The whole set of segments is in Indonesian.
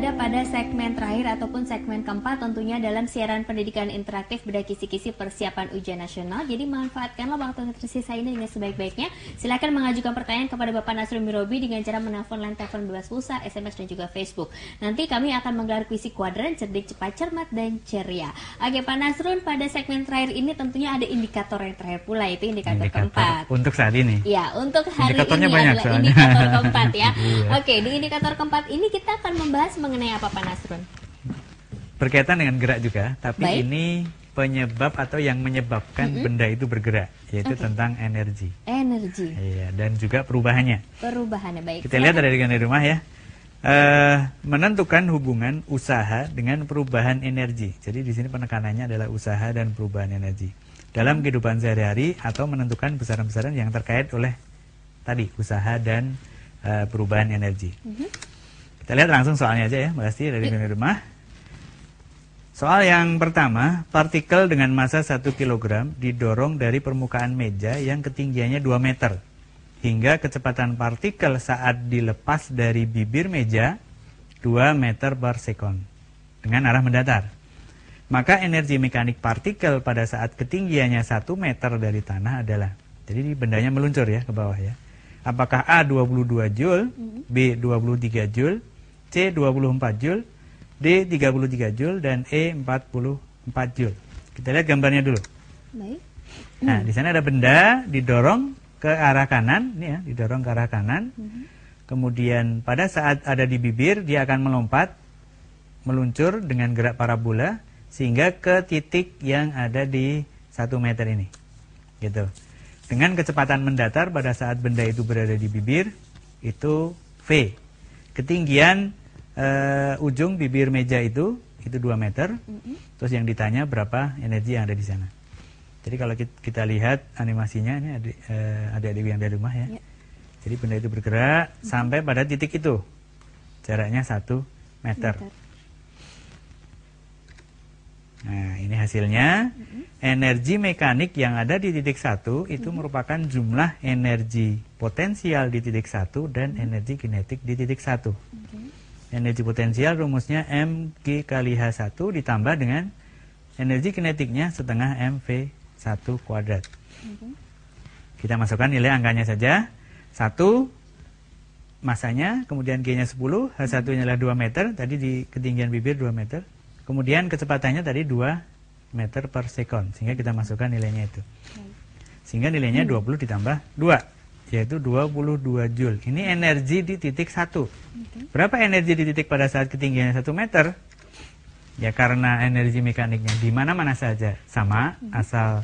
ada pada segmen terakhir ataupun segmen keempat tentunya dalam siaran pendidikan interaktif Bedah Kisi-Kisi persiapan ujian nasional. Jadi manfaatkanlah waktu tersisa ini dengan sebaik-baiknya. Silakan mengajukan pertanyaan kepada Bapak Nasrun Mirobi dengan cara menelpon line telepon bebas pulsa, SMS dan juga Facebook. Nanti kami akan menggelar kuisi kuadran cerdik, cepat, cermat dan ceria. Oke Pak Nasrun, pada segmen terakhir ini tentunya ada indikator yang terakhir pula, itu indikator keempat. Untuk saat ini. Ya, untuk hari ini banyak, adalah soalnya. indikator keempat ya. Iya. Oke, di indikator keempat ini kita akan membahas mengenai apa Pak Nasrun? Berkaitan dengan gerak juga, tapi Baik. ini penyebab atau yang menyebabkan benda itu bergerak, yaitu tentang energi. Energi. Iya, dan juga perubahannya. Perubahannya baik. Kita lihat dari rumah ya. Menentukan hubungan usaha dengan perubahan energi. Jadi di sini penekanannya adalah usaha dan perubahan energi dalam kehidupan sehari-hari atau menentukan besaran-besaran yang terkait oleh tadi usaha dan perubahan energi. Kita lihat langsung soalnya aja ya, Mbak Asti dari rumah. Soal yang pertama, partikel dengan massa 1 kg didorong dari permukaan meja yang ketinggiannya 2 meter. Hingga kecepatan partikel saat dilepas dari bibir meja 2 meter per sekon dengan arah mendatar. Maka energi mekanik partikel pada saat ketinggiannya 1 meter dari tanah adalah, jadi bendanya meluncur ya ke bawah ya. Apakah A 22 Joule, B 23 Joule, C 24 Joule, D 33 Joule, dan E 44 Joule. Kita lihat gambarnya dulu. Baik. Nah, di sana ada benda didorong ke arah kanan, ini ya, didorong ke arah kanan. Kemudian pada saat ada di bibir, dia akan melompat, meluncur dengan gerak parabola, sehingga ke titik yang ada di 1 meter ini. Gitu. Dengan kecepatan mendatar pada saat benda itu berada di bibir, itu V. Ketinggian ujung bibir meja itu 2 meter. Terus yang ditanya berapa energi yang ada di sana. Jadi kalau kita lihat animasinya, ini adik-adik yang dari rumah ya. Jadi benda itu bergerak sampai pada titik itu. Jaraknya 1 meter. Nah, ini hasilnya. Energi mekanik yang ada di titik 1 itu merupakan jumlah energi potensial di titik 1 dan energi kinetik di titik 1. Energi potensial rumusnya mg kali H1 ditambah dengan energi kinetiknya setengah mv 1 kuadrat. Kita masukkan nilai angkanya saja. 1 masanya, kemudian G-nya 10, H1-nya adalah 2 meter, tadi di ketinggian bibir 2 meter. Kemudian kecepatannya tadi 2 meter per sekon, sehingga kita masukkan nilainya itu. Sehingga nilainya 20 ditambah 2, yaitu 22 Joule. Ini energi di titik 1. Berapa energi di titik pada saat ketinggiannya 1 meter? Ya karena energi mekaniknya di mana-mana saja sama, asal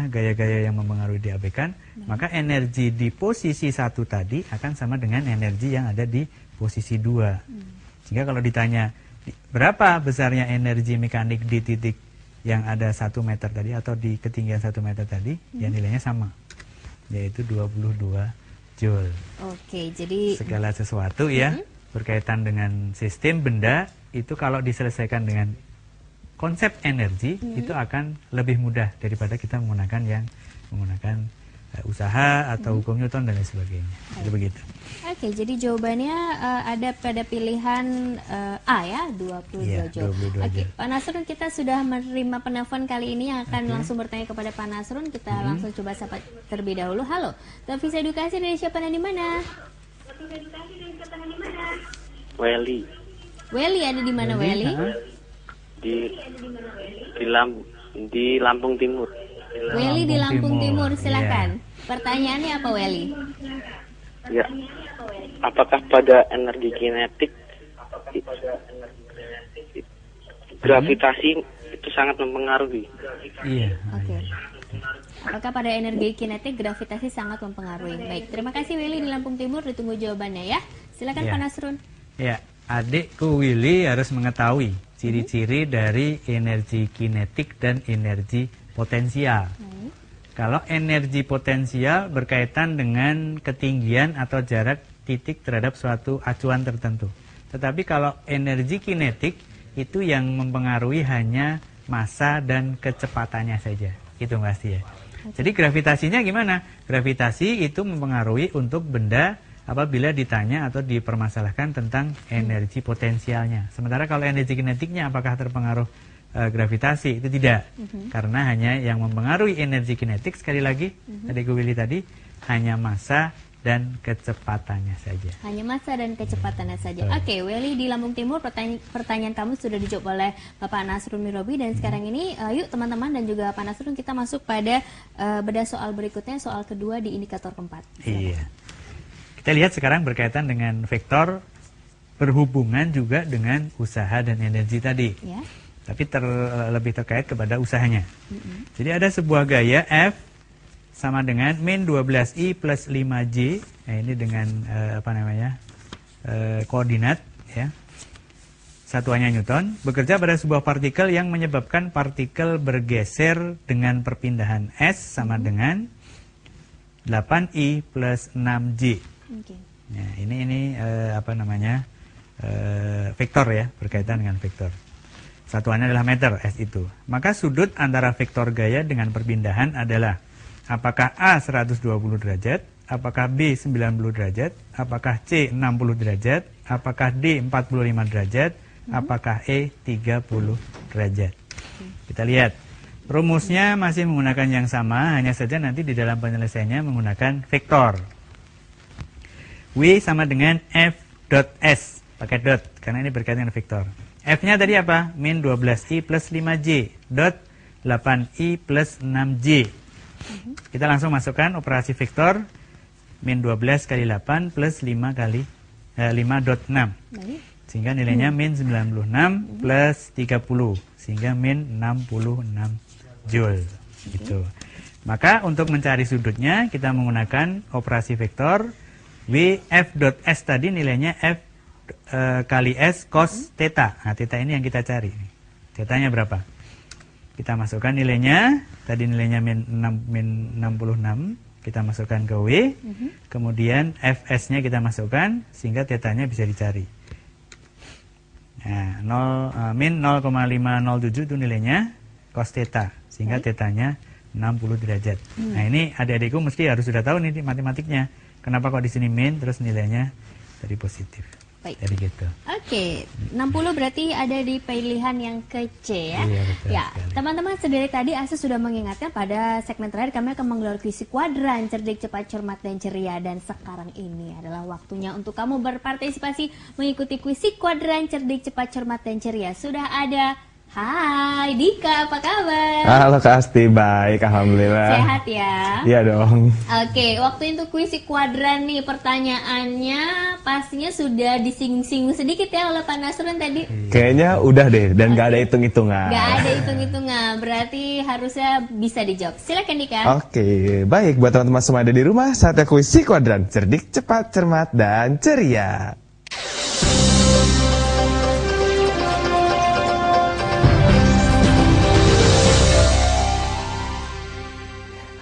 gaya-gaya yang mempengaruhi diabaikan, maka energi di posisi 1 tadi akan sama dengan energi yang ada di posisi 2. Sehingga kalau ditanya berapa besarnya energi mekanik di titik yang ada 1 meter tadi atau di ketinggian 1 meter tadi, ya nilainya sama, yaitu 22 Joule. Oke, jadi segala sesuatu ya berkaitan dengan sistem benda itu kalau diselesaikan dengan konsep energi itu akan lebih mudah daripada kita menggunakan usaha atau hukum Newton dan lain sebagainya. Jadi begitu. Oke, jadi jawabannya ada pada pilihan A ya, 22 Joule. 22 Oke, Joule. Pak Nasrun, kita sudah menerima penelpon kali ini yang akan langsung bertanya kepada Pak Nasrun. Kita langsung coba sapa terlebih dahulu. Halo, Televisi Edukasi dari siapa dan di mana? Welly. Welly ada di mana Welly? Di Lampung Timur. Welly di Lampung Timur, silakan. Iya. Pertanyaannya apa Welly? Ya. Apakah pada energi kinetik gravitasi itu sangat mempengaruhi? Iya. Oke. Apakah pada energi kinetik gravitasi sangat mempengaruhi? Baik, terima kasih Welly di Lampung Timur, ditunggu jawabannya ya. Silakan Iya. Pak Nasrun. Ya, adikku Willy harus mengetahui ciri-ciri dari energi kinetik dan energi potensial. Kalau energi potensial berkaitan dengan ketinggian atau jarak titik terhadap suatu acuan tertentu. Tetapi kalau energi kinetik itu yang mempengaruhi hanya massa dan kecepatannya saja. Itu pasti ya. Jadi gravitasinya gimana? Gravitasi itu mempengaruhi untuk benda apabila ditanya atau dipermasalahkan tentang energi potensialnya. Sementara kalau energi kinetiknya apakah terpengaruh gravitasi, itu tidak. Karena hanya yang mempengaruhi energi kinetik, sekali lagi, adikku Willy tadi, hanya massa dan kecepatannya saja. Hanya massa dan kecepatannya saja. Oke, Welly di Lampung Timur, pertanyaan kamu sudah dijawab oleh Bapak Nasrun Mirobi. Dan sekarang ini, yuk teman-teman dan juga Pak Nasrun, kita masuk pada bedah soal berikutnya, soal kedua di indikator keempat. Iya. Kita lihat sekarang berkaitan dengan vektor, berhubungan juga dengan usaha dan energi tadi. Ya. Tapi lebih terkait kepada usahanya. Jadi ada sebuah gaya F sama dengan min 12I plus 5J. Nah, ini dengan koordinat ya. Satuannya Newton, bekerja pada sebuah partikel yang menyebabkan partikel bergeser dengan perpindahan S sama dengan 8I plus 6J. Okay. Nah, ini vektor ya, berkaitan dengan vektor. Satuannya adalah meter, S itu. Maka sudut antara vektor gaya dengan perpindahan adalah apakah A 120 derajat, apakah B 90 derajat, apakah C 60 derajat, apakah D 45 derajat, apakah E 30 derajat. Kita lihat. Rumusnya masih menggunakan yang sama, hanya saja nanti di dalam penyelesaiannya menggunakan vektor. W sama dengan F dot S, pakai dot, karena ini berkaitan dengan vektor. F-nya tadi apa? Min 12I plus 5J, dot 8I plus 6J. Kita langsung masukkan operasi vektor min 12 kali 8 plus 5 kali 5.6. Sehingga nilainya min 96 plus 30. Sehingga min 66 Joule. Gitu. Maka untuk mencari sudutnya kita menggunakan operasi vektor W F dot S tadi nilainya F kali S cos theta. Nah, theta ini yang kita cari. Thetanya berapa? Kita masukkan nilainya, tadi nilainya min 66, kita masukkan ke W, kemudian Fs-nya kita masukkan, sehingga tetanya bisa dicari. Nah, min 0,507 itu nilainya cos theta, sehingga tetanya 60 derajat. Nah, ini adik-adikku mesti harus sudah tahu nih matematiknya. Kenapa kok di sini min, terus nilainya tadi positif. Baik. Jadi gitu. Oke, 60 berarti ada di pilihan yang ke C ya. Iya, betul ya, sekali. teman-teman sedari tadi Asa sudah mengingatkan pada segmen terakhir kami akan menggelar kuis kuadran cerdik, cepat, cermat, dan ceria. Dan sekarang ini adalah waktunya untuk kamu berpartisipasi mengikuti kuis kuadran cerdik, cepat, cermat, dan ceria. Sudah ada. Hai Dika, apa kabar? Halo Kak Asti, baik, alhamdulillah. Sehat ya? Iya dong. Oke, waktu itu kuis kuadran nih, pertanyaannya pastinya sudah disinggung sedikit ya oleh Pak Nasrun tadi. Kayaknya udah deh, dan gak ada hitung-hitungan. Gak ada hitung-hitungan, berarti harusnya bisa dijawab. Silakan Dika. Oke, baik buat teman-teman semua ada di rumah, saatnya kuis kuadran cerdik, cepat, cermat, dan ceria.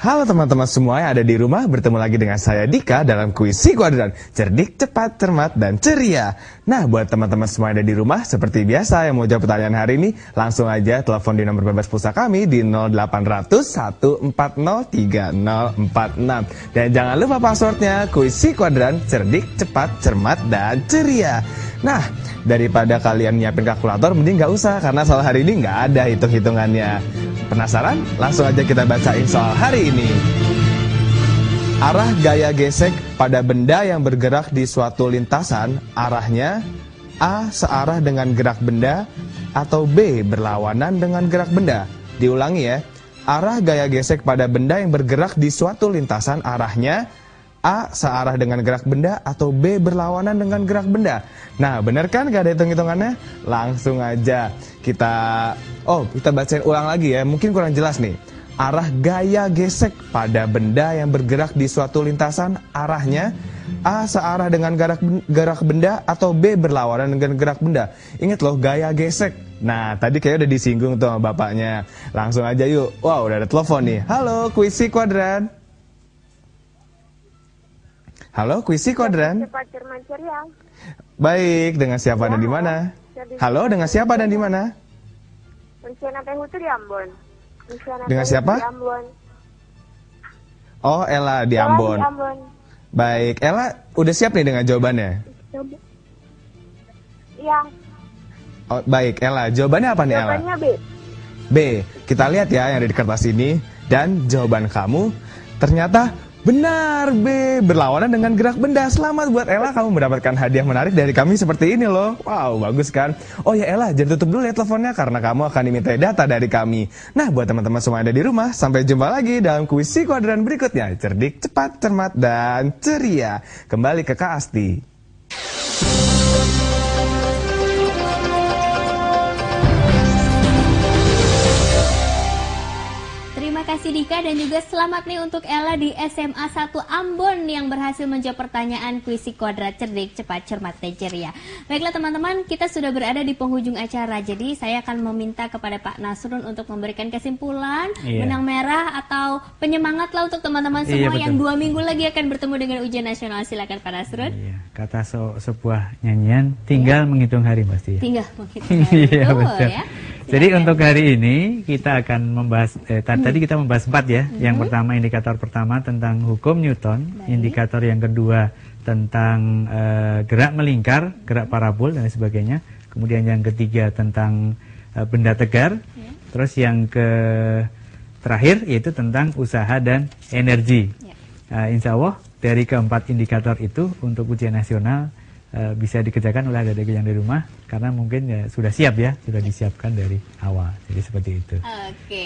Halo teman-teman semua yang ada di rumah, bertemu lagi dengan saya Dika dalam kuis kuadran cerdik, cepat, cermat, dan ceria. Nah, buat teman-teman semua yang ada di rumah, seperti biasa yang mau jawab pertanyaan hari ini, langsung aja telepon di nomor bebas pulsa kami di 0800 140 3046. Dan jangan lupa passwordnya kuis kuadran cerdik, cepat, cermat, dan ceria. Nah, daripada kalian nyiapin kalkulator, mending nggak usah, karena soal hari ini nggak ada hitung-hitungannya. Penasaran? Langsung aja kita bacain soal hari ini. Arah gaya gesek pada benda yang bergerak di suatu lintasan, arahnya A searah dengan gerak benda atau B berlawanan dengan gerak benda. Diulangi ya. Arah gaya gesek pada benda yang bergerak di suatu lintasan, arahnya A searah dengan gerak benda atau B berlawanan dengan gerak benda. Nah, benar kan gak ada hitung-hitungannya? Langsung aja kita bacain ulang lagi ya. Mungkin kurang jelas nih. Arah gaya gesek pada benda yang bergerak di suatu lintasan, arahnya A searah dengan gerak benda atau B berlawanan dengan gerak benda. Ingat loh, gaya gesek. Nah, tadi kayaknya udah disinggung tuh sama bapaknya. Langsung aja yuk. Wow, udah ada telepon nih. Halo, kuis kuadran. Halo, kuis kuadran. Cepat, cermat, ceria. Baik, dengan siapa dan di mana? Halo, dengan siapa dan di mana? Luciana Tehutu di Ambon. Dengan siapa? Di Ambon. Oh, Ella di Ambon. Di Ambon. Baik, Ella udah siap nih dengan jawabannya? Iya. Oh, baik, Ella, jawabannya apa nih, Ella? Jawabannya B. B. Kita lihat ya yang ada di kertas ini. Dan jawaban kamu ternyata benar, B. Berlawanan dengan gerak benda. Selamat buat Ella, kamu mendapatkan hadiah menarik dari kami seperti ini loh. Wow, bagus kan? Oh ya Ella, jangan tutup dulu ya teleponnya karena kamu akan diminta data dari kami. Nah, buat teman-teman semua yang ada di rumah, sampai jumpa lagi dalam kuis Psikuadran berikutnya. Cerdik, cepat, cermat, dan ceria. Kembali ke Kak Asti. Terima kasih Dika dan juga selamat nih untuk Ella di SMA 1 Ambon yang berhasil menjawab pertanyaan kuis Psikuadrat cerdik, cepat, cermat, dan ceria. Baiklah teman-teman, kita sudah berada di penghujung acara. Jadi saya akan meminta kepada Pak Nasrun untuk memberikan kesimpulan, benang merah atau penyemangat lah untuk teman-teman semua yang 2 minggu lagi akan bertemu dengan ujian nasional. Silakan Pak Nasrun. Iya, kata sebuah nyanyian, tinggal menghitung hari pasti ya. Tinggal menghitung hari. Iya, betul. Ya. Jadi untuk hari ini kita akan membahas tadi kita membahas 4 ya. Yang pertama, indikator pertama tentang hukum Newton, indikator yang kedua tentang gerak melingkar, gerak parabol dan sebagainya. Kemudian yang ketiga tentang benda tegar. Terus yang terakhir yaitu tentang usaha dan energi. Insya Allah dari keempat indikator itu untuk ujian nasional bisa dikerjakan oleh adik-adik yang di rumah karena mungkin ya sudah siap ya, sudah disiapkan dari awal. Jadi seperti itu. Oke.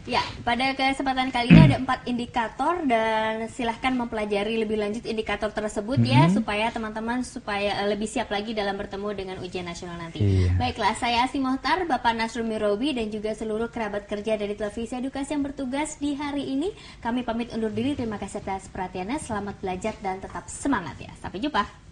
Ya, pada kesempatan kali ini ada 4 indikator dan silahkan mempelajari lebih lanjut indikator tersebut ya supaya teman-teman lebih siap lagi dalam bertemu dengan ujian nasional nanti. Baiklah, saya Asti Mohtar, Bapak Nasrul Mirobi dan juga seluruh kerabat kerja dari Televisi Edukasi yang bertugas di hari ini. Kami pamit undur diri. Terima kasih atas perhatiannya. Selamat belajar dan tetap semangat ya. Sampai jumpa.